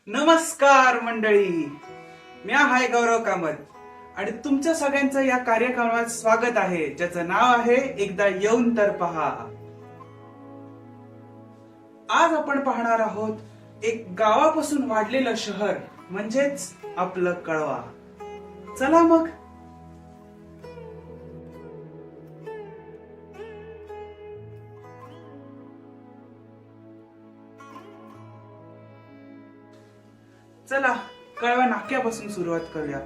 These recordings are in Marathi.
नमस्कार मंडळी, मी आहे गौरव कामत आणि तुमच्या सगळ्यांचं या कार्यक्रमात स्वागत आहे, ज्याचं नाव आहे एकदा येऊन तर पहा. आज आपण पाहणार आहोत एक गावापासून वाढलेलं शहर, म्हणजेच आपलं कळवा. चला मग. चला कळवा नाक्यापासून सुरुवात करूया.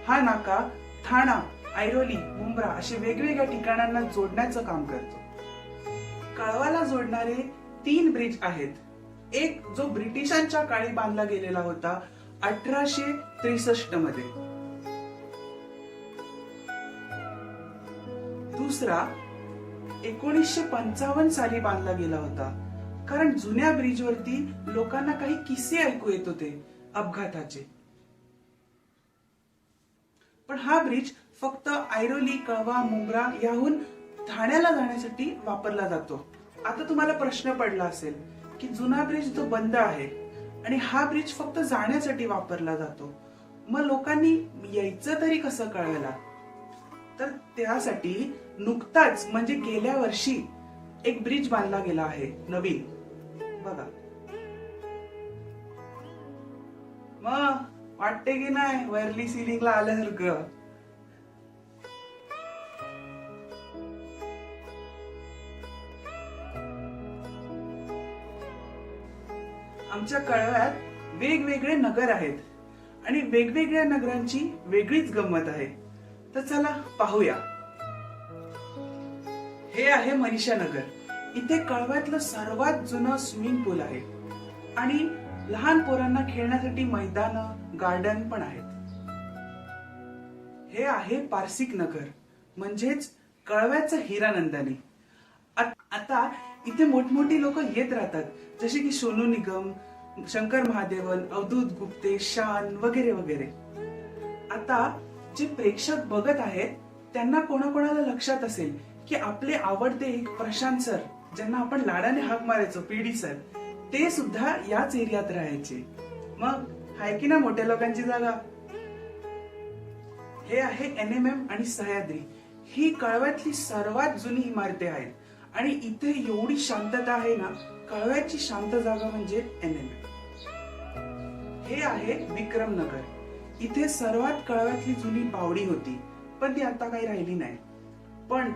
हा नाका ठाणा, ऐरोली, मुंब्रा अशा वेगवेगळ्या ठिकाणांना जोडण्याचं काम करतो. कळवाला जोडणारे 3 ब्रिज आहेत. एक जो ब्रिटिशांच्या काळी बांधला गेलेला होता 1863 मध्ये. दुसरा 1955 साली बांधला गेला होता, कारण जुन्या ब्रिज वरती लोकांना काही किस्से ऐकू येत होते अपघाताचे. पण हा ब्रिज फक्त ऐरोली, कळवा, मुंब्रा याहून ठाण्याला जाण्यासाठी वापरला जातो. आता तुम्हाला प्रश्न पडला असेल की जुना ब्रिज तो बंद आहे आणि हा ब्रिज फक्त जाण्यासाठी वापरला जातो, मग लोकांनी यायचं तरी कसं कळवायला? तर त्यासाठी नुकताच म्हणजे गेल्या वर्षी एक ब्रिज बांधला गेला आहे नवीन. बघा मग वाटते की नाही वरली सिलिंगला आल्यासारखं. आमच्या कळव्यात वेगवेगळे नगर आहेत आणि वेगवेगळ्या नगरांची वेगळीच गंमत आहे. तर चला पाहूया. हे आहे मनीषा नगर. इथे कळव्यातलं सर्वात जुनं स्विमिंग पूल आहे आणि लहान पोरांना खेळण्यासाठी मैदान, गार्डन पण आहेत. हे आहे पारसिक नगर, म्हणजेच कळव्याचं हिरानंदानी. आता इथे मोठमोठी लोक येत राहतात, जसे की सोनू निगम, शंकर महादेवन, अवधूत गुप्ते, शान वगैरे वगैरे. आता जे प्रेक्षक बघत आहेत त्यांना कोणाकोणाला लक्षात असेल की आपले आवडते एक प्रशांत सर, ज्यांना आपण लाडाने हाक मारायचो, पीडी सर, ते सुद्धा याच एरियात राहायचे. मग आहे की ना मोठ्या लोकांची जागा. हे आहे NMM आणि सह्याद्री. ही कळव्यातली सर्वात जुनी इमारती आहेत आणि इथे एवढी शांतता आहे ना. कळव्याची शांत जागा म्हणजे NMM. हे आहे विक्रमनगर. इथे सर्वात कळव्यातली जुनी बावडी होती, पण ती आता काही राहिली नाही. पण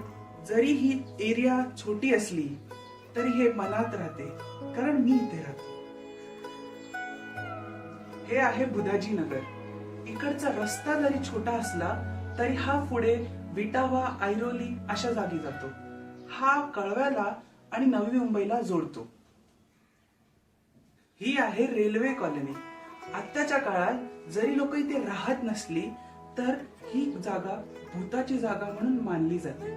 जरी ही एरिया छोटी असली तरी हे मनात राहते, कारण मी इथे राहतो. हे आहे बुधाजी नगर. इकडचा रस्ता जरी छोटा असला तरी हा पुढे विटावा, ऐरोली अशा जागी जातो. हा कळव्याला आणि नवी मुंबईला जोडतो. ही आहे रेल्वे कॉलनी. आत्ताच्या काळात जरी लोक इथे राहत नसली तर ही जागा भूताची जागा म्हणून मानली जाते,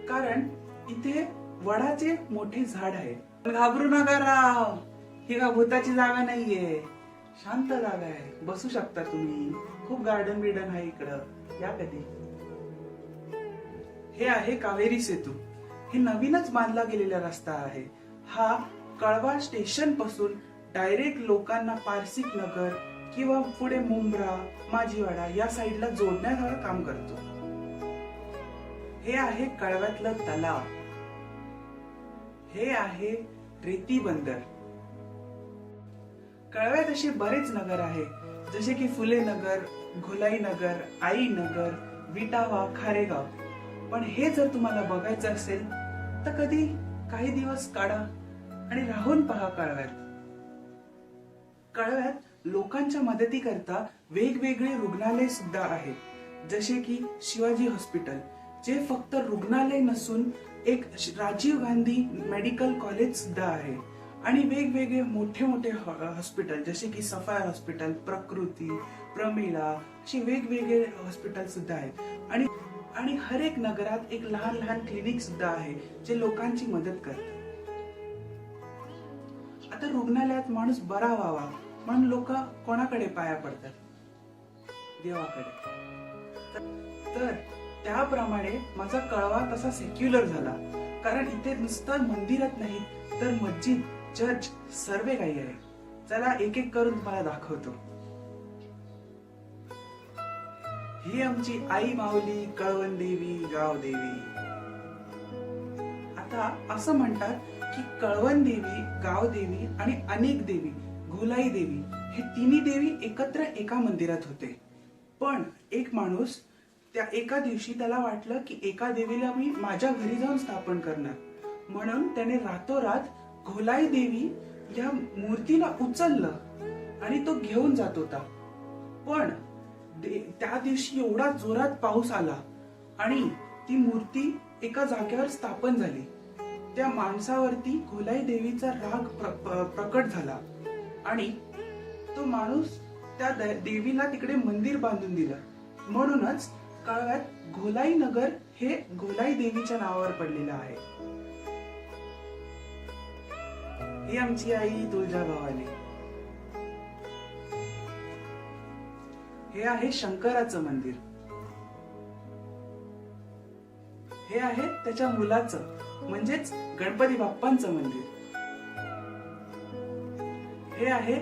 कारण इथे वडाचे मोठे झाड आहे. घाबरू नका राव, ही का भूताची जागा नाहीये, शांत जागा आहे. बसू शकता तुम्ही. खूप गार्डन बिर्डन आहे इकडं, या कधी. हे आहे कावेरी सेतू. हे नवीनच बांधला गेलेला रस्ता आहे. हा कळवा स्टेशन पासून डायरेक्ट लोकांना पारसिक नगर किंवा पुढे मुंब्रा, माझीवाडा या साईडला जोडण्याचं काम करतो. हे आहे कळव्यातलं तलाव. हे आहे रेती बंदर. कळव्यात असे बरेच नगर आहे, जसे की फुले नगर, घोलाई नगर, आई नगर, विटावा, खारेगाव. पण हे जर तुम्हाला बघायचं असेल तर कधी काही दिवस काढा आणि राहून पहा कळव्यात. कळव्यात लोकांच्या मदतीकरता वेगवेगळे रुग्णालय सुद्धा आहेत, जसे की शिवाजी हॉस्पिटल, जे फक्त रुग्णालय नसून एक राजीव गांधी मेडिकल कॉलेज सुद्धा आहे. आणि वेगवेगळे मोठे मोठे हॉस्पिटल, जसे की सफायर हॉस्पिटल, प्रकृती, प्रमिला असे वेगवेगळे हॉस्पिटल सुद्धा आहेत. आणि हर एक नगरात एक लहान लहान क्लिनिक सुद्धा आहे, जे लोकांची मदत करतात. आता रुग्णालयात माणूस बरा व्हावा म्हणून लोक कोणाकडे पाया पडतात? देवाकडे. तर त्याप्रमाणे माझा कळवा तसा सेक्युलर झाला, कारण इथे नुसतं मंदिरात नाही तर मस्जिद, चर्च सर्व काही आहे. चला एक एक करून तुम्हाला दाखवतो. ही आमची आई माऊली कळवण देवी गाव देवी. आता असं म्हणतात की कळवण देवी, गाव देवी आणि अनेक देवी, घोलाई देवी हे तिन्ही देवी एकत्र एका मंदिरात होते. पण एक माणूस त्या एका दिवशी त्याला वाटलं की एका देवीला मी माझ्या घरी जाऊन स्थापन करणार, म्हणून त्याने रातोरात घोलाई देवी या मूर्तीला उचललं आणि तो घेऊन जात होता. पण त्या दिवशी एवढा जोरात पाऊस आला आणि ती मूर्ती एका जागेवर स्थापन झाली. त्या माणसावरती घोलाई देवीचा राग प्रकट झाला आणि तो माणूस त्या देवीला तिकडे मंदिर बांधून दिलं. म्हणूनच कळव्यात घोलाई नगर हे घोलाई देवीच्या नावावर पडलेलं आहे. ही आमची आई तुळजाभवानी. हे आहे शंकराचं मंदिर. हे आहे त्याच्या मुलाचं म्हणजेच गणपती बाप्पांचं मंदिर. हे आहे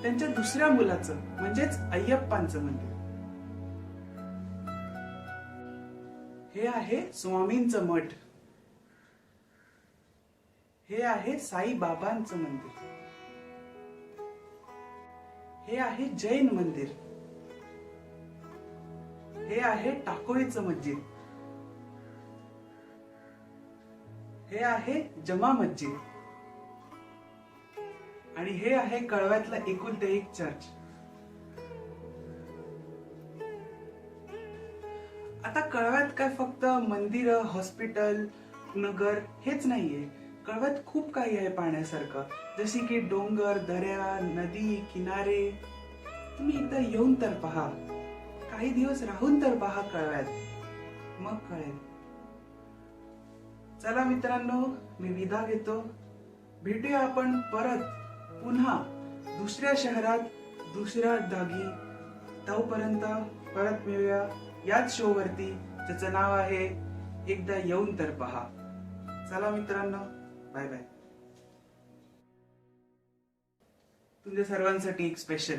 त्यांच्या दुसऱ्या मुलाचं म्हणजेच अय्यप्पांचं मंदिर. हे आहे स्वामींचं मठ. हे आहे साई बाबांचं मंदिर. हे आहे जैन मंदिर. हे आहे टाकोळीचं मस्जिद. हे आहे जमा मस्जिद आणि हे आहे कळव्यातला एकुलते एक चर्च. आता कळव्यात काय फक्त मंदिर, हॉस्पिटल, नगर हेच नाहीये. कळव्यात खूप काही आहे पाहण्यासारखं, जशी की डोंगर, दर्या, नदी, किनारे. तुम्ही एकदा येऊन तर पहा, काही दिवस राहून तर पहा कळव्यात, मग कळेल. चला मित्रांनो, मी विदा घेतो. भेटूया आपण परत पुन्हा दुसऱ्या शहरात, दुसऱ्या जागी. तोपर्यंत परत मिळूया याच शो वरती, ज्याचं नाव आहे एकदा येऊन तर पहा. चला मित्रांनो, बाय बाय. तुमच्या सर्वांसाठी एक स्पेशल